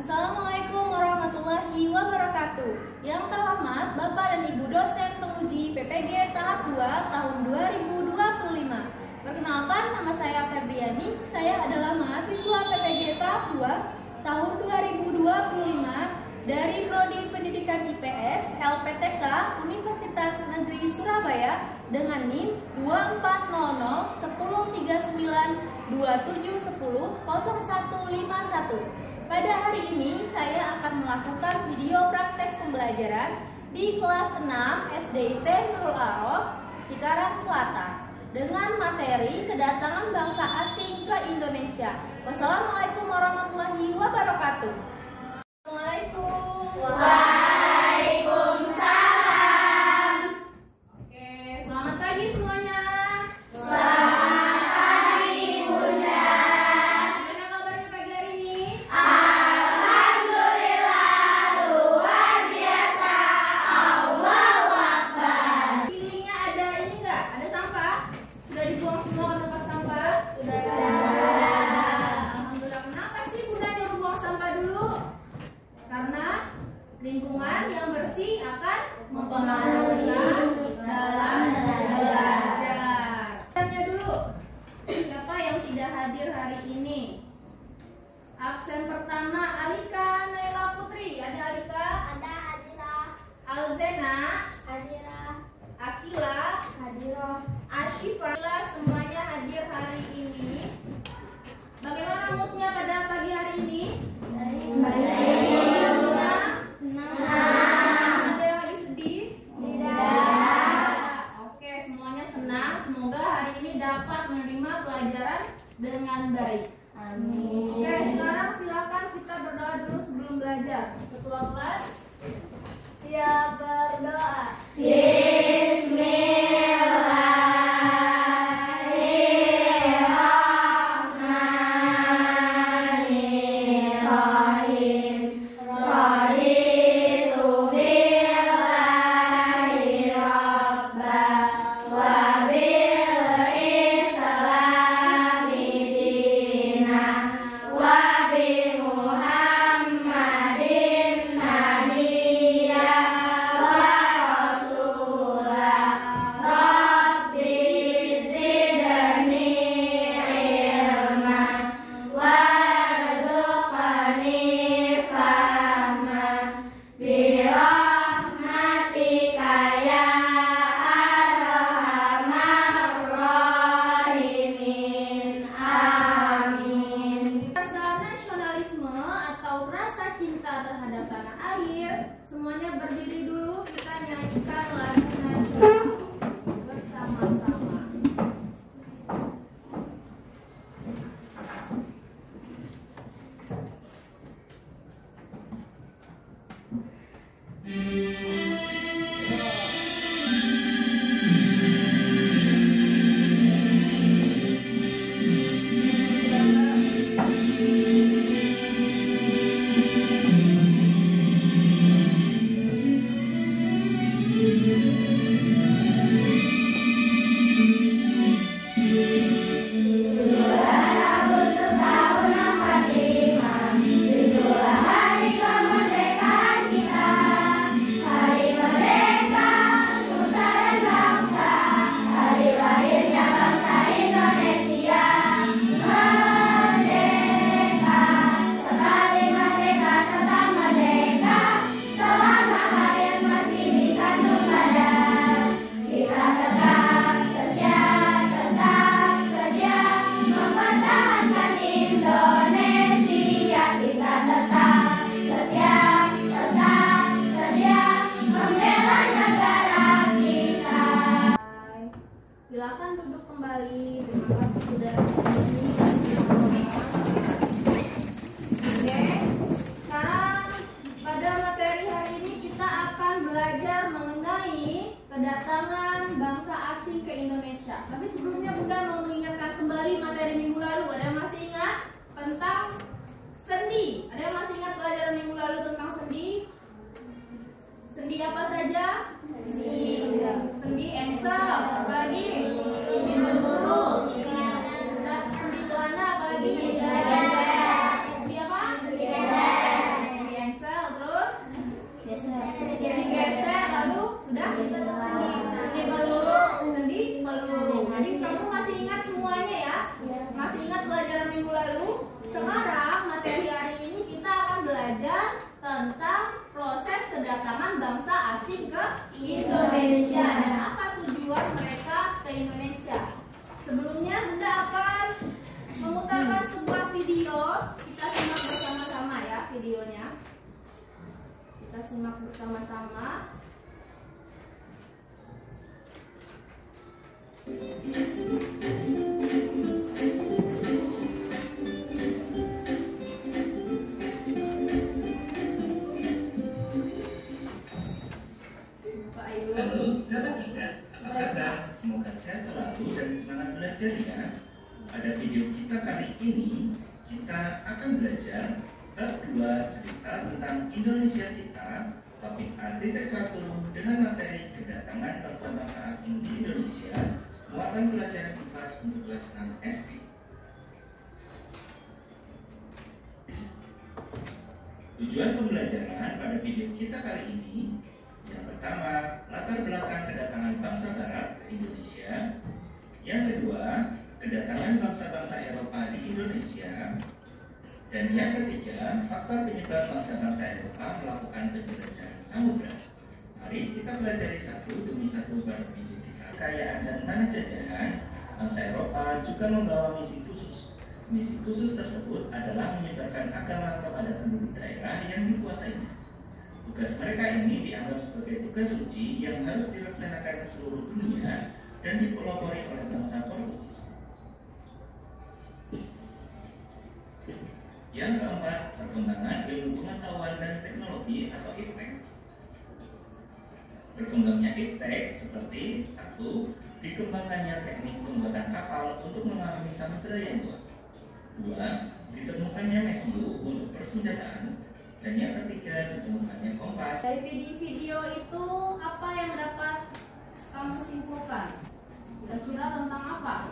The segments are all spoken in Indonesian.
Assalamualaikum warahmatullahi wabarakatuh. Yang terhormat Bapak dan Ibu dosen penguji PPG tahap 2 tahun 2025. Perkenalkan, nama saya Febriani. Saya adalah mahasiswa PPG tahap 2 tahun 2025 dari Prodi Pendidikan IPS LPTK Universitas Negeri Surabaya dengan NIM 2400103927100151. Pada hari ini saya akan melakukan video praktek pembelajaran di kelas 6 SDIT Nurul Arof, Cikarang Selatan dengan materi kedatangan bangsa asing ke Indonesia. Wassalamualaikum warahmatullahi wabarakatuh. Assalamualaikum. Waalaikumsalam. Oke, selamat pagi semuanya. Selamat pagi, Bunda. Gimana kabarnya pagi hari ini? Alhamdulillah, luar biasa. Allahu Akbar. Pilihnya ada ini enggak? Ada sampah? Sudah dibuang semua ke tempat sampah? Sudah. Alhamdulillah. Kenapa sih Bunda nyuruh buang sampah dulu? Karena lingkungan yang bersih akan mempengaruhi dalam belajar. Tanya dulu, siapa yang tidak hadir hari ini? Absen pertama Alika Naila Putri. Ada Alika? Ada Hadirah. Alzena? Hadirah. Akila? Hadirah. Ashifa? Semuanya hadir hari ini. Bagaimana moodnya pada pagi hari ini? Ada yang lagi sedih? Oke, semuanya senang. Semoga hari ini dapat menerima pelajaran dengan baik. Amin. Oke, sekarang silakan kita berdoa dulu sebelum belajar. Ketua kelas, Siap berdoa. Bismillahirrahmanirrahim. Raditu billahi rabba wa bil islami dina wa bi Muhammadin nabiyya wa rasulah. Rabbi zidni ilman warzuqni fahman birahmatika ya arhamar rahimin. Amin. rasa nasionalisme atau rasa cinta terhadap tanah air. Semuanya berdiri dulu, kita nyanyikan lagu nasional bersama-sama. kedatangan bangsa asing ke Indonesia dan apa tujuan mereka ke Indonesia. Sebelumnya Bunda akan memutarkan sebuah video. Kita simak bersama-sama ya videonya. Kita simak bersama-sama. Halo, sahabat cerdas, apa kabar? Semoga sehat selalu dan semangat belajar ya. Pada video kita kali ini, kita akan belajar bab 2 cerita tentang Indonesia kita, topik Arsitek 1 dengan materi kedatangan bangsa-bangsa asing di Indonesia, muatan pelajaran IPA untuk kelas 6 SD. Tujuan pembelajaran pada video kita kali ini, yang pertama, latar belakang kedatangan bangsa Barat ke Indonesia. Yang kedua, kedatangan bangsa-bangsa Eropa di Indonesia. Dan yang ketiga, faktor penyebab bangsa-bangsa Eropa melakukan penjelajahan samudra. Mari kita pelajari satu demi satu pada video kita. Kekayaan dan tanah jajahan, bangsa Eropa juga membawa misi khusus. Misi khusus tersebut adalah menyebarkan agama kepada penduduk daerah yang dikuasainya. Tugas mereka ini dianggap sebagai tugas suci yang harus dilaksanakan ke seluruh dunia dan dipelopori oleh bangsa Portugis. Yang keempat, perkembangan ilmu pengetahuan dan teknologi atau iptek. Berkembangnya iptek seperti 1. Dikembangkannya teknik pembuatan kapal untuk mengarungi samudera yang luas. 2. Ditemukannya mesiu untuk persenjataan. Dan yang ketiga, ditemukannya kompas. Dari video itu apa yang dapat kamu simpulkan? Kira-kira tentang apa?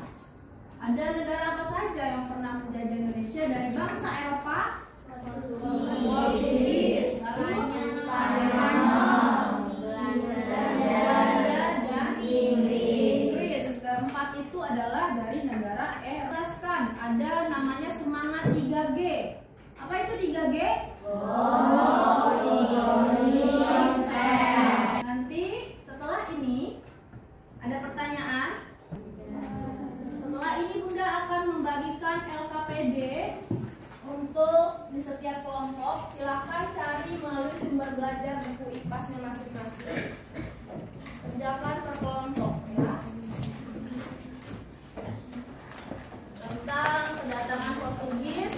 Ada negara apa saja yang pernah menjajah Indonesia dari bangsa Eropa? Portugis, Spanyol, Belanda, dan Inggris. Keempat itu adalah dari negara Eropa. Ada namanya semangat 3G. Apa itu 3G? Nanti setelah ini ada pertanyaan. Setelah ini Bunda akan membagikan LKPD untuk di setiap kelompok. Silakan cari melalui sumber belajar buku IPAS-nya masing-masing. Kerjakan per kelompok ya. Tentang kedatangan Portugis,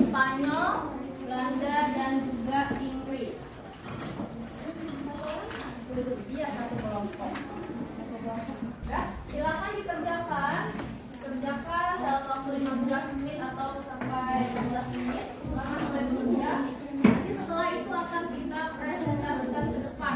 Spanyol, Belanda, dan juga Inggris. Iya, satu kelompok. Ya, silakan dikerjakan. Kerjakan dalam waktu 15 menit atau sampai 15 menit. Silakan mulai bekerja. Nanti setelah itu akan kita presentasikan ke depan.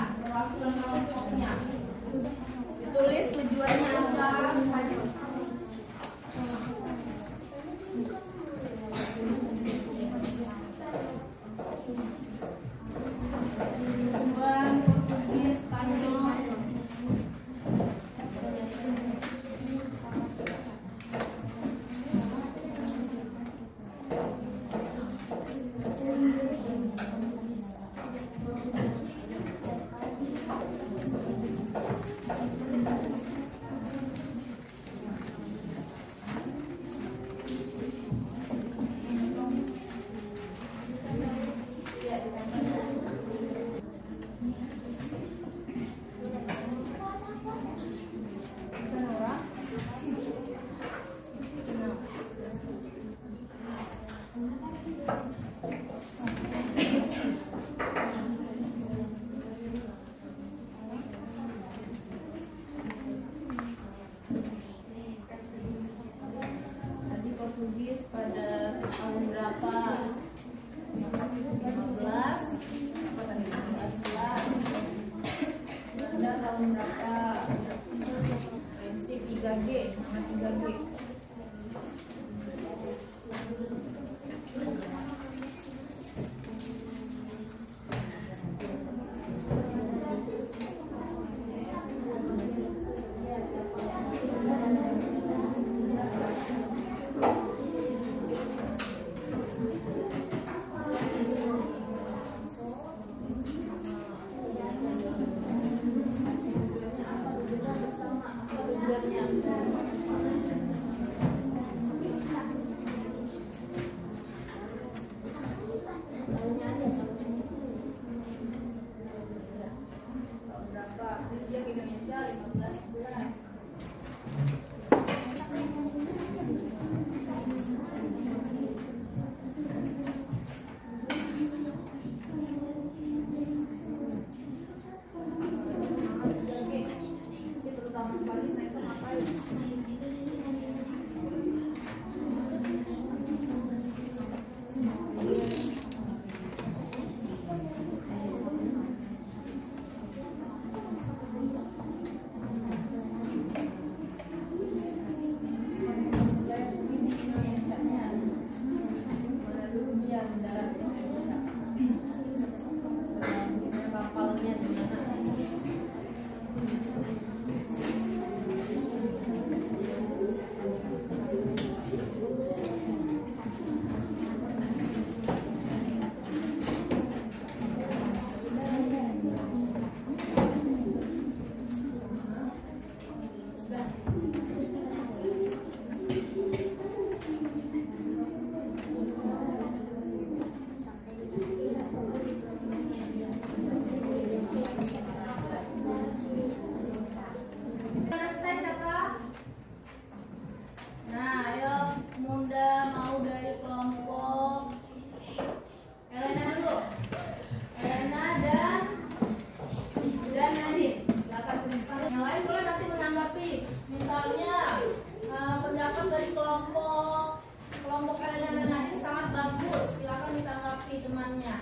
semuanya.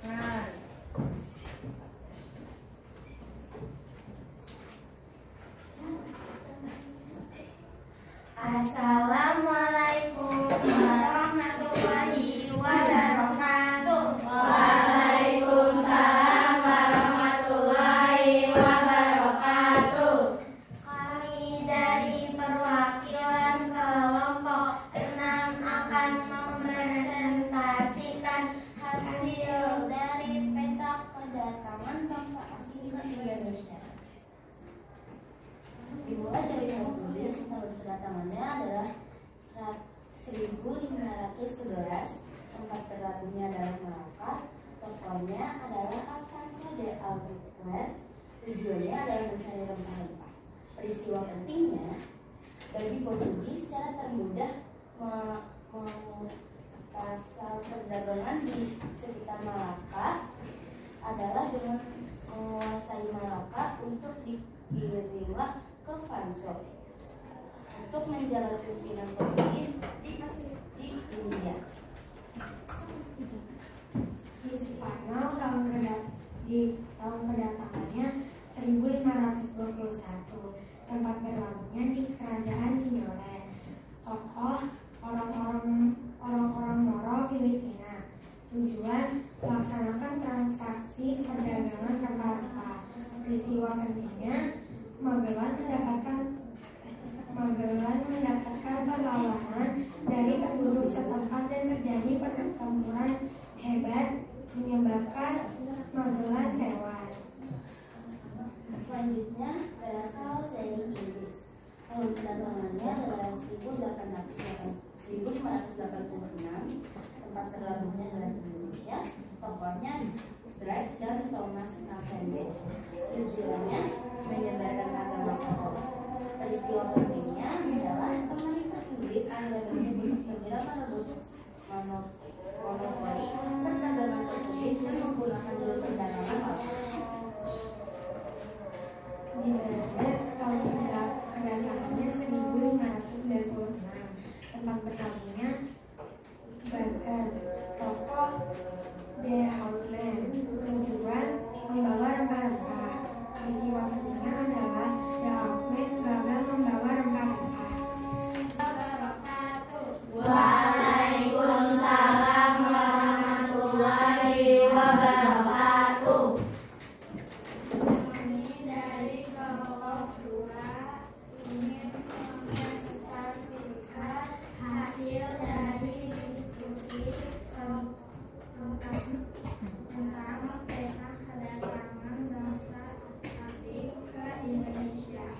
Nah. Assalamualaikum warahmatullahi wabarakatuh. Waalaikumsalam warahmatullahi wabarakatuh. Kami dari perwakilan kelompok 6 akan mempresentasikan hasil dari peta kedatangan bangsa asing ke Indonesia. Dimulai dari tahun kedatangannya adalah 1511, tempat berlabuhnya adalah Malaka, tokohnya adalah Alfonso de Albuquerque, tujuannya adalah mencari rempah-rempah. Peristiwa pentingnya bagi Portugis secara termudah pasar perdagangan di sekitar Malaka adalah dengan menguasai Malaka untuk dikirimlah ke Fanso untuk menjaga pimpinan Portugis di India. Di Spanyol di tahun kedatangannya 1521, tempat berlabuhnya di kerajaan Tidore. Tokoh orang-orang Moro Filipina. Tujuan melaksanakan transaksi perdagangan rempah-rempah. Peristiwa pentingnya Magellan mendapatkan perlawanan dari penduduk setempat dan terjadi pertempuran hebat menyebabkan Magellan tewas. Selanjutnya berasal dari Inggris. Tahun kedatangannya adalah 1586. Tempat terlalunya adalah di Indonesia. Tokohnya Drake dan Thomas Cavendish. Tujuannya menyebarkan agama Katolik. Peristiwa pentingnya adalah pemerintah Inggris akhirnya untuk segera merebut monopoli perdagangan Portugis dan menggunakan jalur perdagangan laut. Di Belanda, tahun kedatangannya 1596, tempat berlabuhnya Bergen. Tokoh De Houtland, tujuan membawa rempah-rempah. Peristiwa pentingnya adalah De Houtland gagal membawa rempah-rempah. Waalaikumsalam warahmatullahi wabarakatuh. Kami dari kelompok 2 ingin mempresentasikan hasil dari diskusi tentang peta kedatangan bangsa asing ke Indonesia.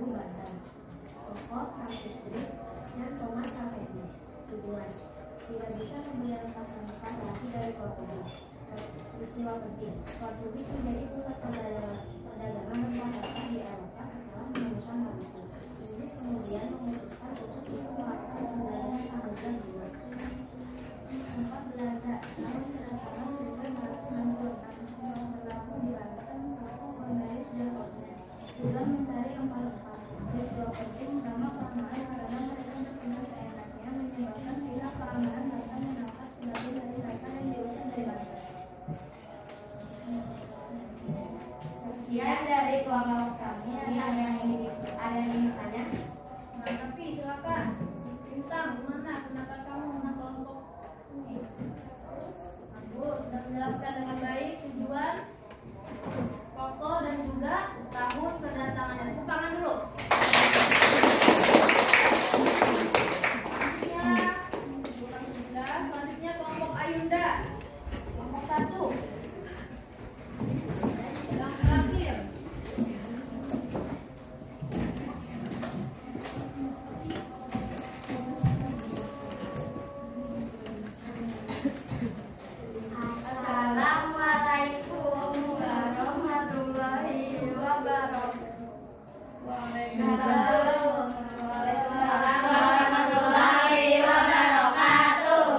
Bandung, Banten. Tokoh Trans dan Thomas Cavendish. Tujuan: tidak bisa membeli lepas lagi dari Portugis. Peristiwa penting: Portugis menjadi pusat perdagangan rempah-rempah di Eropa setelah menemukan Maluku. Inggris kemudian memutuskan untuk melakukan perdagangan Samudra Hindia. Tempat Belanda tahun kedatangan 1496 berlaku di Banten, toko Cornelis dan Cornet sudah mencari rempah-rempah. Peristiwa penting pertama kelamaan karena mereka bertindak seenaknya menyebabkan pihak keamanan datang menangkap sebagian dari mereka yang diusir dari Banten. Sekian dari kelompok kami. Ada yang ingin bertanya? Nah, tapi silakan. Bintang, gimana pendapat kamu tentang kelompok ini? Bagus, sudah menjelaskan dengan baik tujuan, tokoh dan juga tahun kedatangannya. Tepuk tangan dulu. Selanjutnya kelompok Ayunda. Kelompok 1. Yang terakhir. Assalamualaikum warahmatullahi wabarakatuh. Waalaikumsalam. Waalaikumsalam warahmatullahi wabarakatuh.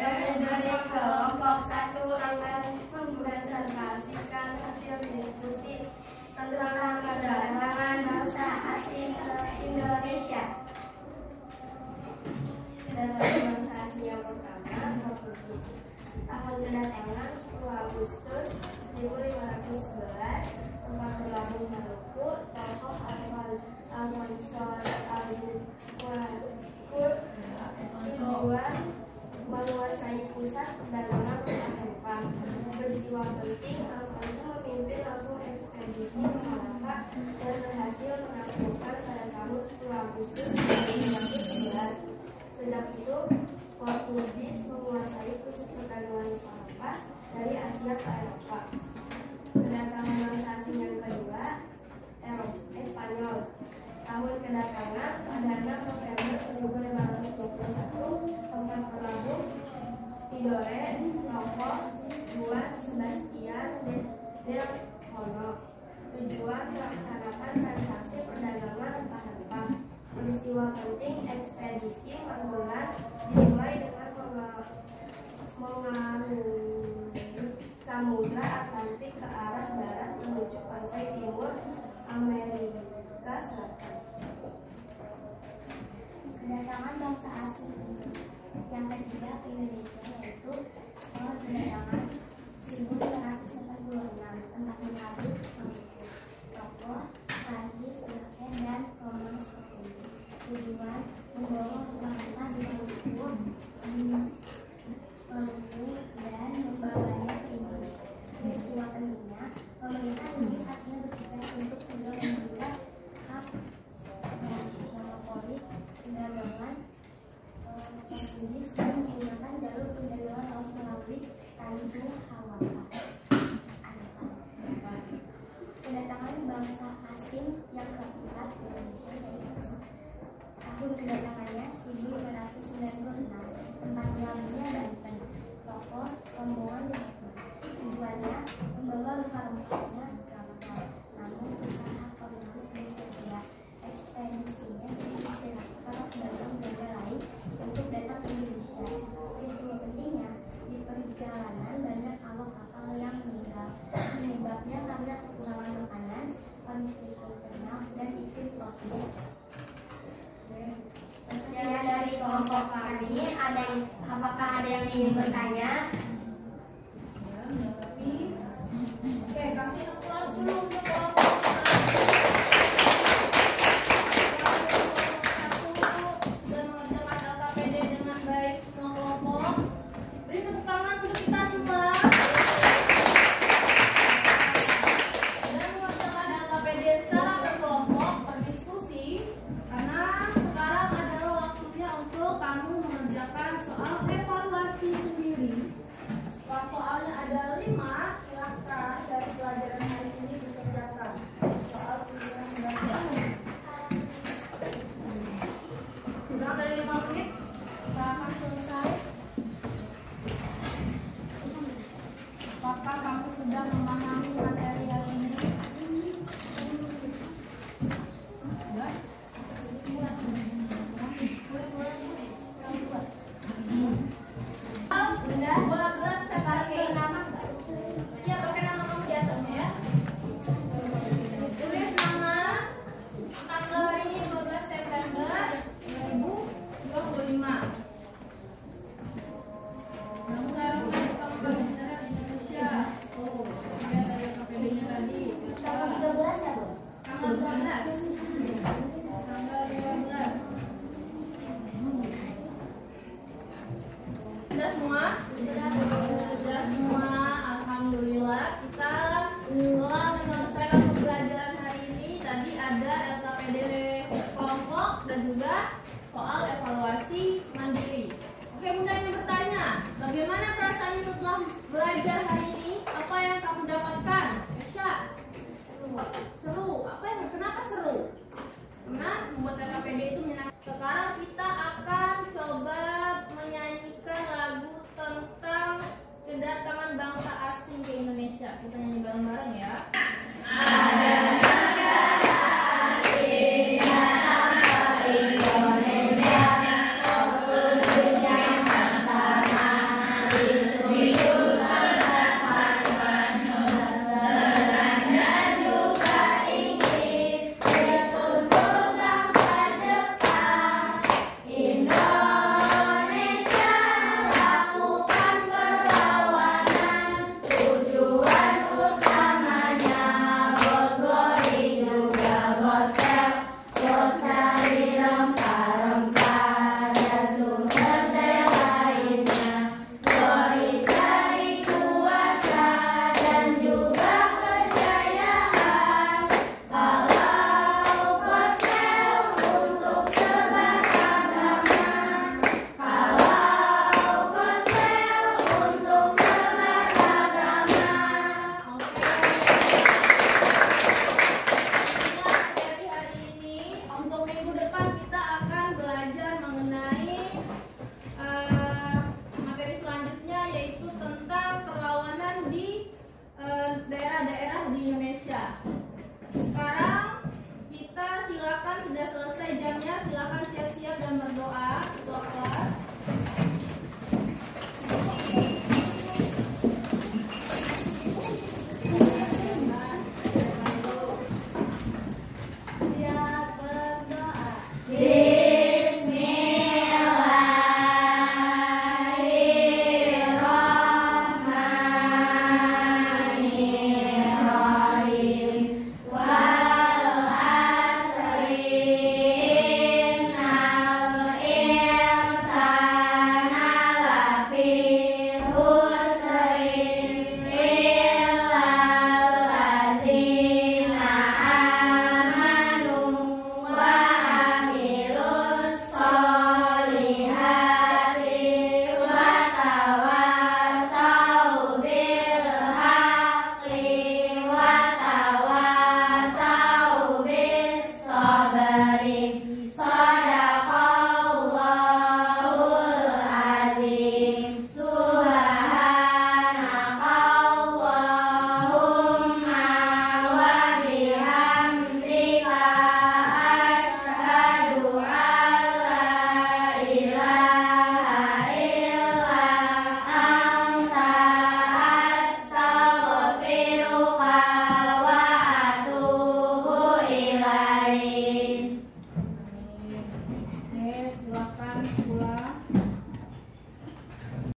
Kami dari kelompok 1 akan mempresentasikan hasil diskusi tentang kedatangan bangsa asing ke Indonesia. Kedatangan bangsa asing yang pertama, Portugis. Tahun kedatangan 10 Agustus 1511, tempat berlabuh Maluku. Tokoh Alfonso tujuan menguasai pusat perdagangan rempah-rempah. Peristiwa penting: Alfonso memimpin langsung ekspedisi ke Malaka dan berhasil menaklukkan pada tahun 10 Agustus 1511. Sejak itu, Portugis menguasai pusat perdagangan rempah-rempah dari Asia ke Eropa. Kedatangan bangsa asing yang kedua, Spanyol. Tahun kedatangan pada 6 November 1521, tempat berlabuh Tidore. Tokoh Juan Sebastian del Cano. Tujuan: melaksanakan transaksi perdagangan rempah-rempah. Peristiwa penting: ekspedisi Magellan dimulai dengan mengarungi Samudra Atlantik ke arah barat menuju pantai timur Amerika Selatan. Kedatangan bangsa asing yang ketiga ke Indonesia yaitu tahun kedatangan 1586, tempat berlabuh Maluku. Tokoh Prancis, Belanda dan Thomas Cavendish. Tujuan: membawa rempah-rempah di Maluku dan membawanya ke Inggris. Peristiwa pentingnya: pemerintah Inggris akhirnya berpikir untuk segera membuat hak dan monopoli perdagangan Portugis dan menggunakan jalur perdagangan laut melalui Tanjung Hawaka. Kedatangan bangsa asing yang keempat ke Indonesia yaitu tahun kedatangannya 1596, tempat berlabuhnya Banten. Tokoh rombongan Denmark. Tujuannya: membawa rempah-rempahnya ke kapal. Namun usaha Portugis bersedia. Ekspedisinya diinspirasikan pedagang Belanda lain untuk datang ke Indonesia. Peristiwa pentingnya: di perjalanan banyak awak kapal yang meninggal. Penyebabnya karena kekurangan makanan, konflik internal, dan iklim tropis. Sekian dari kelompok kami. Apakah ada yang ingin bertanya? Oke, kasih applause dulu untuk kelompok 1 dan mengerjakan LKPD dengan baik semua kelompok. Beri tepuk tangan untuk kita semua. Dan mengerjakan LKPD secara berkelompok, berdiskusi, karena sekarang adalah waktunya untuk kamu mengerjakan soal evaluasi sendiri 12. Tanggal 12. Sudah semua? Sudah semua. Alhamdulillah kita telah menyelesaikan pembelajaran hari ini. Tadi ada LKPD kelompok dan juga soal evaluasi mandiri. Oke, Bunda ingin bertanya, bagaimana perasaan setelah belajar hari ini? Apa yang kamu dapatkan? Esha?